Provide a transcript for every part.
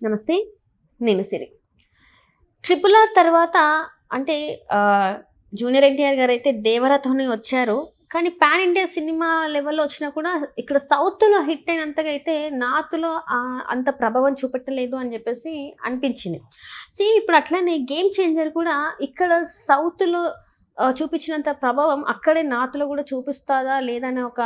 నమస్తే, నేను సిరి. 'Triple R' తర్వాత అంటే జూనియర్ ఎన్టీఆర్ గారు అయితే 'దేవరతోనే' వచ్చారు. కానీ పాన్ ఇండియా సినిమా లెవెల్‌లో వచ్చినా కూడా ఇక్కడ సౌత్‌లో హిట్ అయినంతగా అయితే నార్త్‌లో అంత ప్రభావం చూపెట్టలేదు అని చెప్పేసి అనిపించింది. ఇప్పుడు అట్లనే 'గేమ్ చేంజర్' కూడా ఇక్కడ సౌత్‌లో చూపించినంత ప్రభావం అక్కడే నార్త్‌లో కూడా చూపిస్తదా లేదా అనే ఒక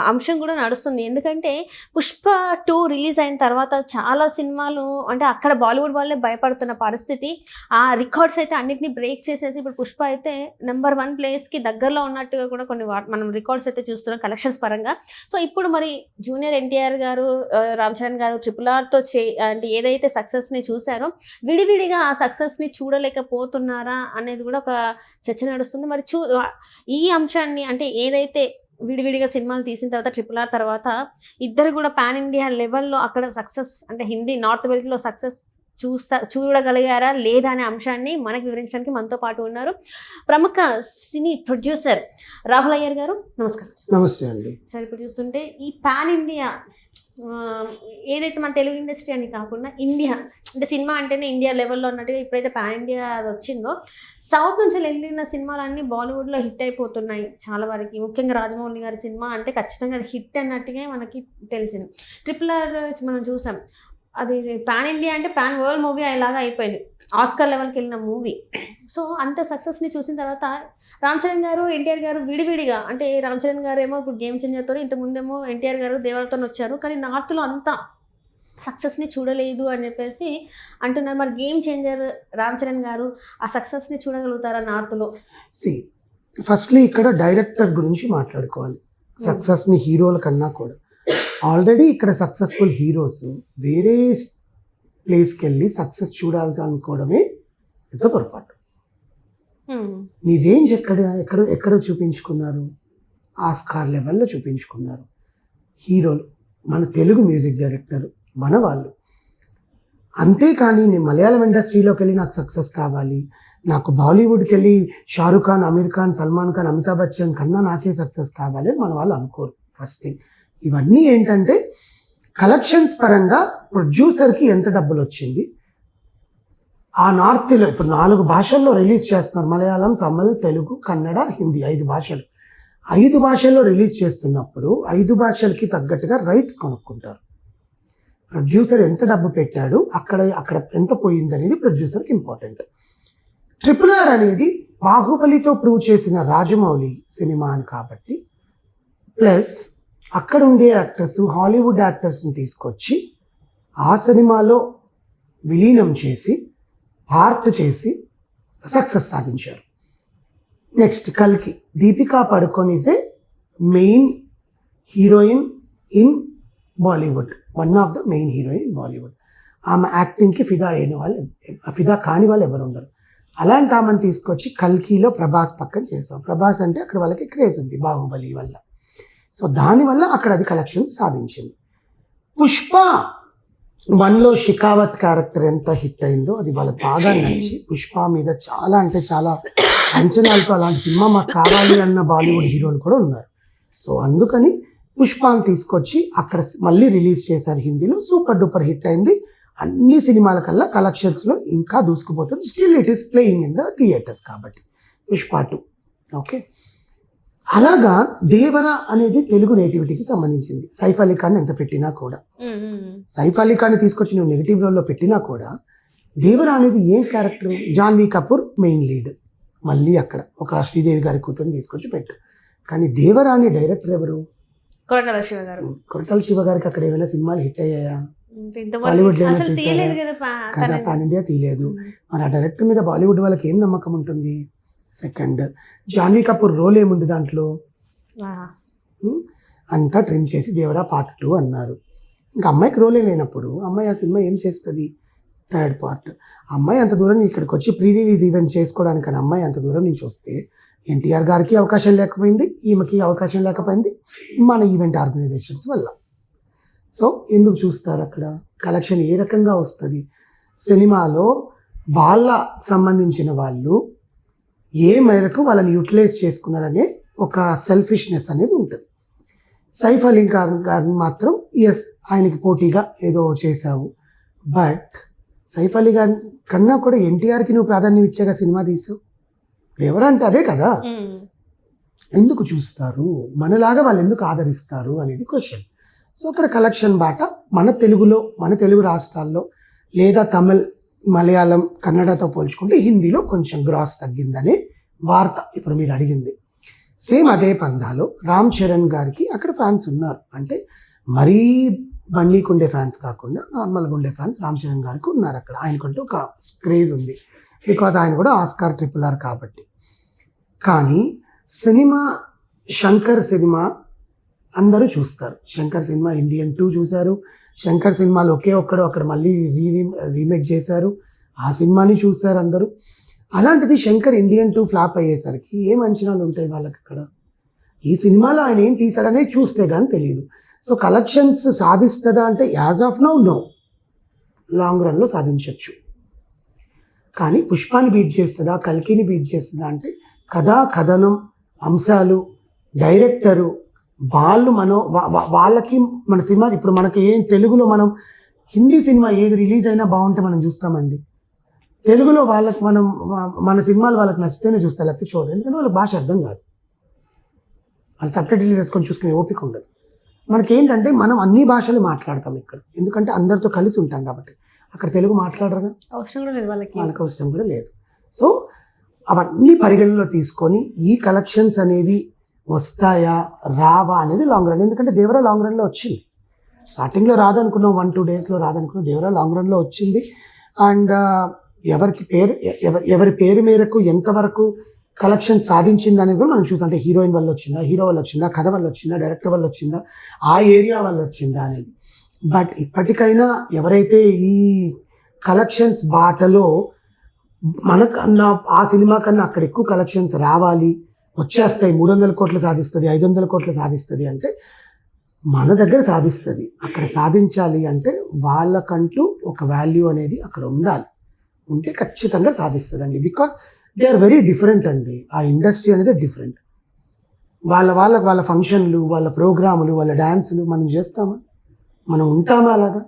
అంశం కూడా నడుస్తుంది. ఎందుకంటే 'పుష్ప 2' రిలీజ్ అయిన తర్వాత చాలా సినిమాలు అంటే అక్కడ బాలీవుడ్ వాళ్ళే భయపడుతున్న పరిస్థితి. ఆ రికార్డ్స్ అయితే అన్నిటిని బ్రేక్ చేసేసి ఇప్పుడు 'పుష్ప' అయితే నెంబర్ 1 ప్లేస్‌కి దగ్గరలో ఉన్నట్టుగా కూడా కొన్ని మనం రికార్డ్స్ అయితే చూస్తున్నాం కలెక్షన్స్ పరంగా. సో ఇప్పుడు మరి జూనియర్ ఎన్టీఆర్ గారు, రామ్ చరణ్ గారు 'ట్రిపుల్ ఆర్'తో అంటే ఏదైతే సక్సెస్‌ని చూసారో విడివిడిగా ఆ సక్సెస్‌ని చూడలేకపోతున్నారా అనేది కూడా ఒక చర్చ నడుస్తుంది. మరి ఈ అంశాన్ని అంటే ఏదైతే విడివిడిగా సినిమాలు తీసిన తర్వాత 'ట్రిపుల్ ఆర్' తర్వాత ఇద్దరు కూడా పాన్ ఇండియా లెవెల్‌లో అక్కడ సక్సెస్ అంటే హిందీ నార్త్ బెల్ట్‌లో సక్సెస్ చూడగలిగారా లేదా అనే అంశాన్ని మనకు వివరించడానికి మనతో పాటు ఉన్నారు ప్రముఖ సినీ ప్రొడ్యూసర్ రాహుల్ అయ్యర్ గారు. నమస్కారం. నమస్తే అండి. సార్, ఇప్పుడు చూస్తుంటే ఈ పాన్ ఇండియా ఏదైతే మన తెలుగు ఇండస్ట్రీ అని కాకుండా ఇండియా అంటే సినిమా అంటేనే ఇండియా లెవెల్లో ఉన్నట్టుగా ఇప్పుడైతే పాన్ ఇండియా అది వచ్చిందో సౌత్ నుంచి వెళ్ళిన సినిమాలన్నీ బాలీవుడ్లో హిట్ అయిపోతున్నాయి చాలా వరకు. ముఖ్యంగా రాజమౌళి గారి సినిమా అంటే ఖచ్చితంగా హిట్ అన్నట్టుగా మనకి తెలిసింది. 'ట్రిపుల్ ఆర్' మనం చూసాం, అది పాన్ ఇండియా అంటే పాన్ వరల్డ్ మూవీ అలాగా అయిపోయింది, ఆస్కార్ లెవెల్కి వెళ్ళిన మూవీ. సో అంత సక్సెస్ని చూసిన తర్వాత రామ్ చరణ్ గారు, ఎన్టీఆర్ గారు విడివిడిగా అంటే రామ్ చరణ్ గారు ఏమో ఇప్పుడు 'గేమ్ చేంజర్'తో, ఇంతకుముందేమో ఎన్టీఆర్ గారు 'దేవరతో' వచ్చారు. కానీ నార్త్లో అంత సక్సెస్ని చూడలేదు అని చెప్పేసి అంటున్నారు. మరి 'గేమ్ చేంజర్' రామ్ చరణ్ గారు ఆ సక్సెస్ని చూడగలుగుతారా నార్త్లో? ఫస్ట్లీ ఇక్కడ డైరెక్టర్ గురించి మాట్లాడుకోవాలి. సక్సెస్ని హీరోల కన్నా కూడా ఆల్రెడీ ఇక్కడ సక్సెస్ఫుల్ హీరోస్ వేరే ప్లేస్కి వెళ్ళి సక్సెస్ చూడాలి అనుకోవడమే ఎంతో పొరపాటు. నీ రేంజ్ ఎక్కడ చూపించుకున్నారు? ఆస్కార్ లెవెల్లో చూపించుకున్నారు హీరోలు, మన తెలుగు మ్యూజిక్ డైరెక్టర్ మన వాళ్ళు. అంతేకాని నేను మలయాళం ఇండస్ట్రీలోకి వెళ్ళి నాకు సక్సెస్ కావాలి, నాకు బాలీవుడ్కి వెళ్ళి షారుఖ్ ఖాన్, అమీర్ ఖాన్, సల్మాన్ ఖాన్, అమితాబ్ బచ్చన్ కన్నా నాకే సక్సెస్ కావాలి అని మన వాళ్ళు అనుకోరు. ఫస్ట్ థింగ్, ఇవన్నీ ఏంటంటే కలెక్షన్స్ పరంగా ప్రొడ్యూసర్కి ఎంత డబ్బులు వచ్చింది, ఆ నార్త్లో ఇప్పుడు 4 భాషల్లో రిలీజ్ చేస్తున్నారు, మలయాళం, తమిళ్, తెలుగు, కన్నడ, హిందీ, 5 భాషలు. 5 భాషల్లో రిలీజ్ చేస్తున్నప్పుడు 5 భాషలకి తగ్గట్టుగా రైట్స్ కొనుక్కుంటారు. ప్రొడ్యూసర్ ఎంత డబ్బు పెట్టాడు, అక్కడ ఎంత పోయింది అనేది ప్రొడ్యూసర్కి ఇంపార్టెంట్. 'ట్రిపుల్ ఆర్' అనేది బాహుబలితో ప్రూవ్ చేసిన రాజమౌళి సినిమా అని కాబట్టి, ప్లస్ అక్కడ ఉండే యాక్టర్స్, హాలీవుడ్ యాక్టర్స్ని తీసుకొచ్చి ఆ సినిమాలో విలీనం చేసి ఆర్ట్ చేసి సక్సెస్ సాధించారు. నెక్స్ట్ 'కల్కి', Deepika Padukone is a main heroine in Bollywood, one of the main heroine in Bollywood. ఆమె యాక్టింగ్కి ఫిదా కాని వాళ్ళు ఎవరు ఉండరు. అలాంటి ఆమెను తీసుకొచ్చి 'కల్కిలో' ప్రభాస్ పక్కన చేసాం. ప్రభాస్ అంటే అక్కడ వాళ్ళకి క్రేజ్ ఉంది బాహుబలి వల్ల. సో దానివల్ల అక్కడ అది కలెక్షన్స్ సాధించింది. 'పుష్ప 1లో షికావత్ క్యారెక్టర్ ఎంత హిట్ అయిందో అది వాళ్ళకి బాగా నచ్చి 'పుష్ప' మీద చాలా అంటే చాలా అంచనాలతో అలాంటి సినిమా మాకు కావాలి అన్న బాలీవుడ్ హీరోలు కూడా ఉన్నారు. సో అందుకని 'పుష్పని' తీసుకొచ్చి అక్కడ మళ్ళీ రిలీజ్ చేశారు హిందీలో. సూపర్ డూపర్ హిట్ అయింది. అన్ని సినిమాల కల్లా కలెక్షన్స్లో ఇంకా దూసుకుపోతుంది. Still it is playing in the theatres కాబట్టి 'పుష్ప 2'. ఓకే, అలాగా 'దేవర' అనేది తెలుగు నేటివిటీకి సంబంధించింది. సైఫ్ అలీ ఖాన్ ఎంత పెట్టినా కూడా, సైఫ్ అలీ ఖాన్ తీసుకొచ్చి నువ్వు నెగిటివ్ రోల్లో పెట్టినా కూడా 'దేవర' అనేది ఏం character? Janhvi Kapoor main lead, మళ్ళీ అక్కడ ఒక శ్రీదేవి గారి కూతురుని తీసుకొచ్చి పెట్టు. కానీ 'దేవర' అనే డైరెక్టర్ ఎవరు? కొరటాల శివ గారికి అక్కడ ఏమైనా సినిమాలు హిట్ అయ్యాయా? బాలీవుడ్లో ఏమైనా చేశారా? కదా, పాన్ ఇండియా తీయలేదు. మరి ఆ డైరెక్టర్ మీద బాలీవుడ్ వాళ్ళకి ఏం నమ్మకం ఉంటుంది? సెకండ్, జాన్వీ కపూర్ రోల్ ఏముంది దాంట్లో? అంతా ట్రిమ్ చేసి 'దేవర పార్ట్ 2' అన్నారు. ఇంకా అమ్మాయికి రోలే లేనప్పుడు అమ్మాయి ఆ సినిమా ఏం చేస్తుంది? Third part. అమ్మాయి అంత దూరం ఇక్కడికి వచ్చి ప్రీ రిలీజ్ ఈవెంట్ చేసుకోవడానికి అమ్మాయి అంత దూరం నుంచి వస్తే ఎన్టీఆర్ గారికి అవకాశం లేకపోయింది, ఈమెకి అవకాశం లేకపోయింది మన ఈవెంట్ ఆర్గనైజేషన్స్ వల్ల. సో ఎందుకు చూస్తారు అక్కడ? కలెక్షన్ ఏ రకంగా వస్తుంది? సినిమాలో వాళ్ళ సంబంధించిన వాళ్ళు ఏ మేరకు వాళ్ళని యూటిలైజ్ చేసుకున్నారనే ఒక సెల్ఫిష్నెస్ అనేది ఉంటుంది. సైఫ్ అలీ ఖాన్ గారిని మాత్రం ఆయనకి పోటీగా ఏదో చేశావు, బట్ సైఫ్ అలీ ఖాన్ కన్నా కూడా ఎన్టీఆర్కి నువ్వు ప్రాధాన్యం ఇచ్చాక సినిమా తీసావు. దేవరా అంటే అదే కదా. ఎందుకు చూస్తారు, మనలాగా వాళ్ళు ఎందుకు ఆదరిస్తారు అనేది క్వశ్చన్. సో అక్కడ కలెక్షన్ బాట మన తెలుగులో, మన తెలుగు రాష్ట్రాల్లో లేదా తమిళ్, మలయాళం, కన్నడతో పోల్చుకుంటే హిందీలో కొంచెం గ్రాస్ తగ్గిందనే వార్త ఇప్పుడు మీరు అడిగింది. సేమ్ అదే పందాలో రామ్ చరణ్ గారికి అక్కడ ఫ్యాన్స్ ఉన్నారు. అంటే మరీ బన్నీకి ఉండే ఫ్యాన్స్ కాకుండా నార్మల్గా ఉండే ఫ్యాన్స్ రామ్ చరణ్ గారికి ఉన్నారు అక్కడ. ఆయనకంటూ ఒక క్రేజ్ ఉంది, బికాజ్ ఆయన కూడా ఆస్కార్ RRR కాబట్టి. కానీ సినిమా శంకర్ సినిమా అందరూ చూస్తారు. శంకర్ సినిమా ఇండియన్ 2 చూశారు. శంకర్ సినిమాలో ఒకే ఒక్కడు అక్కడ మళ్ళీ రీమేక్ చేశారు, ఆ సినిమాని చూశారు అందరూ. అలాంటిది శంకర్ ఇండియన్ 2 ఫ్లాప్ అయ్యేసరికి ఏం అంచనాలు ఉంటాయి వాళ్ళకి అక్కడ? ఈ సినిమాలో ఆయన ఏం తీశాడనే చూస్తే కానీ తెలియదు. సో కలెక్షన్స్ సాధిస్తుందా అంటే as of now no, long రన్లో సాధించవచ్చు. కానీ పుష్పాని బీట్ చేస్తుందా, కల్కిని బీట్ చేస్తుందా అంటే కథా కథనం, అంశాలు, డైరెక్టరు, వాళ్ళు వాళ్ళకి మన సినిమా ఇప్పుడు మనకి ఏం తెలుగులో మనం హిందీ సినిమా ఏది రిలీజ్ అయినా బాగుంటే మనం చూస్తామండి. తెలుగులో వాళ్ళకి మన సినిమాలు వాళ్ళకి నచ్చితేనే చూస్తారు, లేకపోతే చూడండి. ఎందుకంటే వాళ్ళకి భాష అర్థం కాదు, వాళ్ళు సబ్టైటిల్ చేసుకొని చూసుకునే ఓపిక ఉండదు. మనకేంటంటే మనం అన్ని భాషలు మాట్లాడతాం ఇక్కడ, ఎందుకంటే అందరితో కలిసి ఉంటాం కాబట్టి. అక్కడ తెలుగు మాట్లాడరుగా, అవసరం కూడా లేదు వాళ్ళకి అవసరం కూడా లేదు. సో అవన్నీ పరిగణలో తీసుకొని ఈ కలెక్షన్స్ అనేవి వస్తాయా రావా అనేది లాంగ్ రన్. ఎందుకంటే దేవరా లాంగ్ రన్లో వచ్చింది. స్టార్టింగ్లో రాదనుకున్నాం, 1-2 డేస్లో రాదనుకున్నాం. దేవరా లాంగ్ రన్లో వచ్చింది. అండ్ ఎవరి పేరు మేరకు ఎంతవరకు కలెక్షన్ సాధించింది అనేది కూడా మనం చూసాం. అంటే హీరోయిన్ వల్ల వచ్చిందా, హీరో వల్ల వచ్చిందా, కథ వల్ల వచ్చిందా, డైరెక్టర్ వల్ల వచ్చిందా, ఆ ఏరియా వల్ల వచ్చిందా అనేది. బట్ ఇప్పటికైనా ఎవరైతే ఈ కలెక్షన్స్ బాటలో మనకన్నా ఆ సినిమా కన్నా అక్కడ ఎక్కువ కలెక్షన్స్ రావాలి, వచ్చేస్తాయి, 300 కోట్లు సాధిస్తుంది, 500 కోట్లు సాధిస్తుంది అంటే మన దగ్గర సాధిస్తుంది. అక్కడ సాధించాలి అంటే వాళ్ళకంటూ ఒక వాల్యూ అనేది అక్కడ ఉండాలి, ఉంటే ఖచ్చితంగా సాధిస్తుందండి. Because they are very different అండి. ఆ ఇండస్ట్రీ అనేది డిఫరెంట్. వాళ్ళ ఫంక్షన్లు, వాళ్ళ ప్రోగ్రాములు, వాళ్ళ డ్యాన్సులు మనం చేస్తామా, మనం ఉంటామా అలాగా?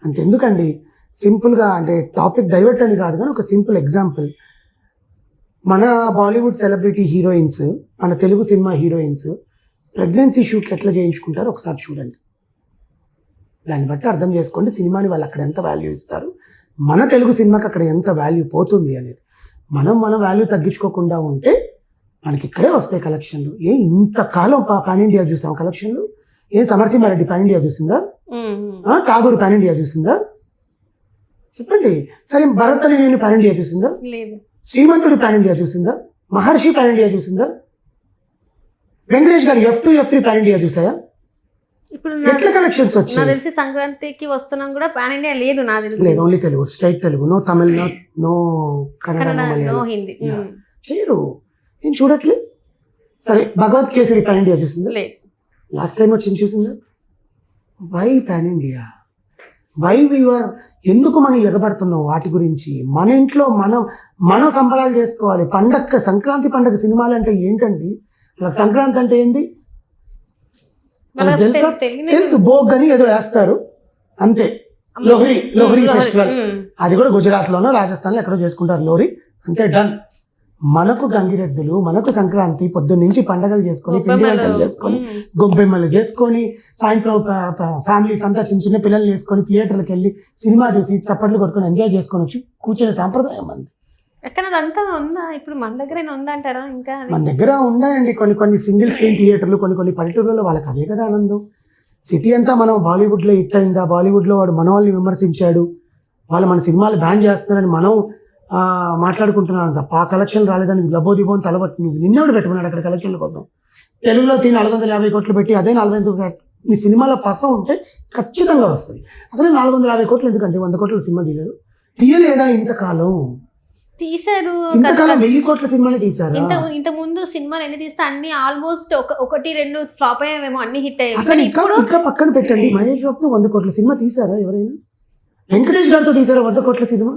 అంతెందుకండి, సింపుల్గా అంటే టాపిక్ డైవర్ట్ అని కాదు కానీ ఒక సింపుల్ ఎగ్జాంపుల్, మన బాలీవుడ్ సెలబ్రిటీ హీరోయిన్స్, మన తెలుగు సినిమా హీరోయిన్స్ ప్రెగ్నెన్సీ షూట్లు ఎట్లా చేయించుకుంటారో ఒకసారి చూడండి. దాన్ని బట్టి అర్థం చేసుకోండి సినిమాని వాళ్ళు అక్కడ ఎంత వాల్యూ ఇస్తారు, మన తెలుగు సినిమాకి అక్కడ ఎంత వాల్యూ పోతుంది అనేది. మన వాల్యూ తగ్గించుకోకుండా ఉంటే మనకి ఇక్కడే వస్తాయి కలెక్షన్లు. ఇంతకాలం పాన్ ఇండియా చూసాం కలెక్షన్లు. సమరసింహారెడ్డి పాన్ ఇండియా చూసిందా? ఠాగూర్ పాన్ ఇండియా చూసిందా? చెప్పండి. సరే, భరత్ అని నేను పాన్ ఇండియా చూసిందా? శ్రీమంతుడు పాన్ ఇండియా చూసిందా? మహర్షి పాన్ ఇండియా చూసిందా? వెంకటేష్ గారు F2, F3 పాన్ ఇండియా చూసాయా? ఇప్పుడు ఎట్లా కలెక్షన్స్ వచ్చాయి? నాకు తెలిసి సంక్రాంతికి వస్తున్నాం కూడా పాన్ ఇండియా లేదు, నాకు తెలిసి లేదు. Only Telugu, straight Telugu, no Tamil, no Kannada, no Hindi చేయరు. నేను చూడట్లే. సరే, భగవత్ కేసరి పాన్ ఇండియా చూసిందా? లేదు. లాస్ట్ టైం వచ్చింది చూసిందా? Why pan India? Why we are ఎందుకు మనం ఎగబడుతున్నాం వాటి గురించి? మన ఇంట్లో మనం సంబరాలు చేసుకోవాలి. సంక్రాంతి పండగ సినిమాలు అంటే ఏంటండి? సంక్రాంతి అంటే ఏంటి తెలుసు, భోగ్ అని ఏదో వేస్తారు అంతే. లోహ్రీ ఫెస్టివల్, అది కూడా గుజరాత్లోనో రాజస్థాన్లో ఎక్కడో చేసుకుంటారు లోహ్రీ, అంతే, డన్. మనకు గంగిరెద్దులు, మనకు సంక్రాంతి, పొద్దున్న నుంచి పండగలు చేసుకొని, పిండి వంటలు చేసుకొని, గొబ్బెమ్మలు చేసుకొని, సాయంత్రం ఫ్యామిలీస్ అంతా చిన్న చిన్న పిల్లలు చేసుకొని థియేటర్లకు వెళ్ళి సినిమా చూసి చప్పట్లు కొట్టుకొని ఎంజాయ్ చేసుకొని వచ్చి కూర్చునే సాంప్రదాయం అంది. ఎక్కడ అదంతా ఉందా? ఇప్పుడు మన దగ్గర ఉందంటారా? ఇంకా మన దగ్గర ఉన్నాయండి కొన్ని సింగిల్ స్క్రీన్ థియేటర్లు, కొన్ని పల్లెటూరులో. వాళ్ళకి అదే కదా ఆనందం. సిటీ అంతా మనం బాలీవుడ్లో హిట్ అయిందా, బాలీవుడ్లో వాడు మన వాళ్ళని విమర్శించాడు, వాళ్ళు మన సినిమాలు బ్యాన్ చేస్తున్నారని మనం మాట్లాడుకుంటున్నాను తప్ప ఆ కలెక్షన్ రాలేదని లబోదిబోని తలబట్టి నిన్నోడు పెట్టుకున్నాడు అక్కడ కలెక్షన్ల కోసం. తెలుగులో 450 కోట్లు పెట్టి అదే 45 నీ సినిమాలో పసం ఉంటే ఖచ్చితంగా వస్తుంది. అసలు 450 కోట్లు ఎందుకంటే 100 కోట్ల సినిమా తీయలేదా? ఇంతకాలం తీశారు, ఇంతకాలం 1000 కోట్ల సినిమానే తీశారు. ఇంత ముందు సినిమాలు ఎన్ని తీస్తే అన్ని ఆల్మోస్ట్ 1-2 ఫ్లాప్ అయ్యామేమో, అన్ని హిట్ అయ్యాయి. అసలు ఇంకా పక్కన పెట్టండి, మహేష్ బాబుతో 100 కోట్ల సినిమా తీసారా ఎవరైనా? వెంకటేష్ గారితో తీసారా 100 కోట్ల సినిమా?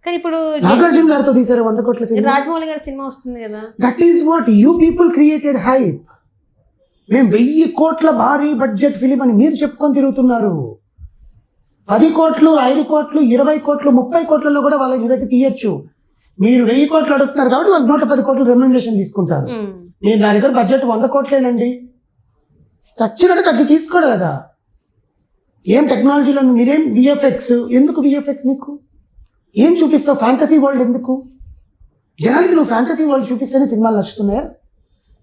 కానీ ఇప్పుడు నాగార్జున గారితో తీసారా 100 కోట్ల సినిమా? రాజమౌళి గారి సినిమా వస్తుంది కదా. That is what you people created hype. మేము 1000 కోట్ల భారీ బడ్జెట్ ఫిలిం అని మీరు చెప్పుకొని తిరుగుతున్నారు. 10 కోట్లు 5 కోట్లు 20 కోట్లు 30 కోట్లలో కూడా వాళ్ళకి పెట్టి తీయచ్చు. మీరు 1000 కోట్లు అడుగుతున్నారు కాబట్టి వాళ్ళు 110 కోట్లు రెమ్యునరేషన్ తీసుకుంటారు. నేను నా దగ్గర బడ్జెట్ 100 కోట్లేనండి, చచ్చినట్టు తగ్గి తీసుకోడు కదా. ఏం టెక్నాలజీలో మీరేం విఎఫ్ఎక్స్ ఎందుకు? విఎఫ్ఎక్స్ నీకు ఏం చూపిస్తావు? ఫ్యాంటసీ వరల్డ్ ఎందుకు? జనాలకి నువ్వు ఫ్యాంటసీ వరల్డ్ చూపిస్తేనే సినిమాలు నచ్చుతున్నాయా?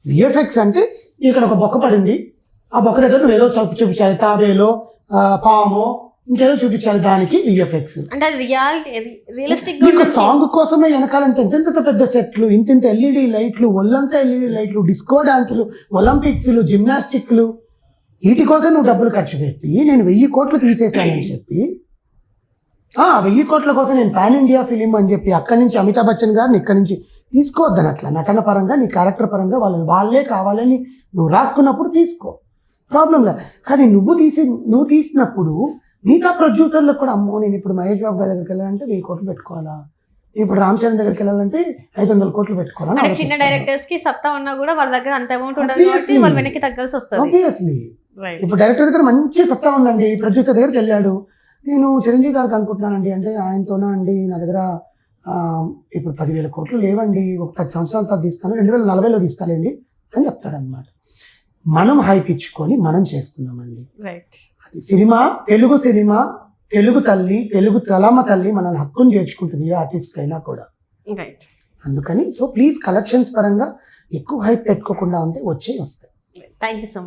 విఎఫ్ఎక్స్ అంటే ఇక్కడ ఒక బొక్క పడింది, ఆ బొక్క దగ్గర నువ్వు ఏదో చూపించాలి, తాబేలో పామో ఇంకేదో చూపించాలి, దానికి విఎఫ్ఎక్స్. అంటే అది రియలిస్టిక్ నీకు సాంగ్ కోసమే వెనకాలంటే ఎంత పెద్ద సెట్లు, ఇంత ఎల్ఈడి లైట్లు, ఒళ్ళంతా ఎల్ఈడి లైట్లు, డిస్కో డాన్సులు, ఒలింపిక్స్లు, జిమ్నాస్టిక్లు, వీటి కోసం నువ్వు డబ్బులు ఖర్చు పెట్టి నేను 1000 కోట్లు తీసేసానని చెప్పి 1000 కోట్ల కోసం నేను పాన్ ఇండియా ఫిలిం అని చెప్పి అక్కడి నుంచి అమితాబ్ బచ్చన్ గారిని ఇక్కడి నుంచి తీసుకోవద్దని, అట్లా నటన పరంగా నీ క్యారెక్టర్ పరంగా వాళ్ళే కావాలని నువ్వు రాసుకున్నప్పుడు తీసుకో, ప్రాబ్లం లేదు. కానీ నువ్వు తీసినప్పుడు మిగతా ప్రొడ్యూసర్లకు కూడా అమ్మో నేను ఇప్పుడు మహేష్ బాబు గారి దగ్గరికి వెళ్ళాలంటే 1000 కోట్లు పెట్టుకోవాలా, ఇప్పుడు రామ్ చరణ్ దగ్గరికి వెళ్ళాలంటే 500 కోట్లు పెట్టుకోవాలా. చిన్న డైరెక్టర్స్ కి సత్తా ఉన్నా కూడా వాళ్ళ దగ్గర అంత అమౌంట్ ఉండదు కాబట్టి వాళ్ళు వెనక్కి తగ్గాల్సి వస్తుంది. ఆబ్వియస్లీ ఇప్పుడు డైరెక్టర్ దగ్గర మంచి సత్తా ఉందండి, ప్రొడ్యూసర్ దగ్గరికి వెళ్ళాడు, నేను చిరంజీవి గారికి అనుకుంటున్నానండి అంటే ఆయనతోనా అండి నా దగ్గర ఇప్పుడు 10,000 కోట్లు లేవండి, ఒక 10 సంవత్సరాల తర్వాత తీస్తాను, 2040లో తీస్తానండి అని చెప్తాడనమాట. మనం హైప్ ఇచ్చుకొని మనం చేస్తున్నామండి. అది సినిమా, తెలుగు తల్లి, తెలుగు తలమ్మ తల్లి మనల్ని హక్కును చేర్చుకుంటుంది ఏ ఆర్టిస్ట్ అయినా కూడా. అందుకని సో ప్లీజ్ కలెక్షన్స్ పరంగా ఎక్కువ హైప్ పెట్టుకోకుండా ఉంటే వస్తాయి. Thank you so much.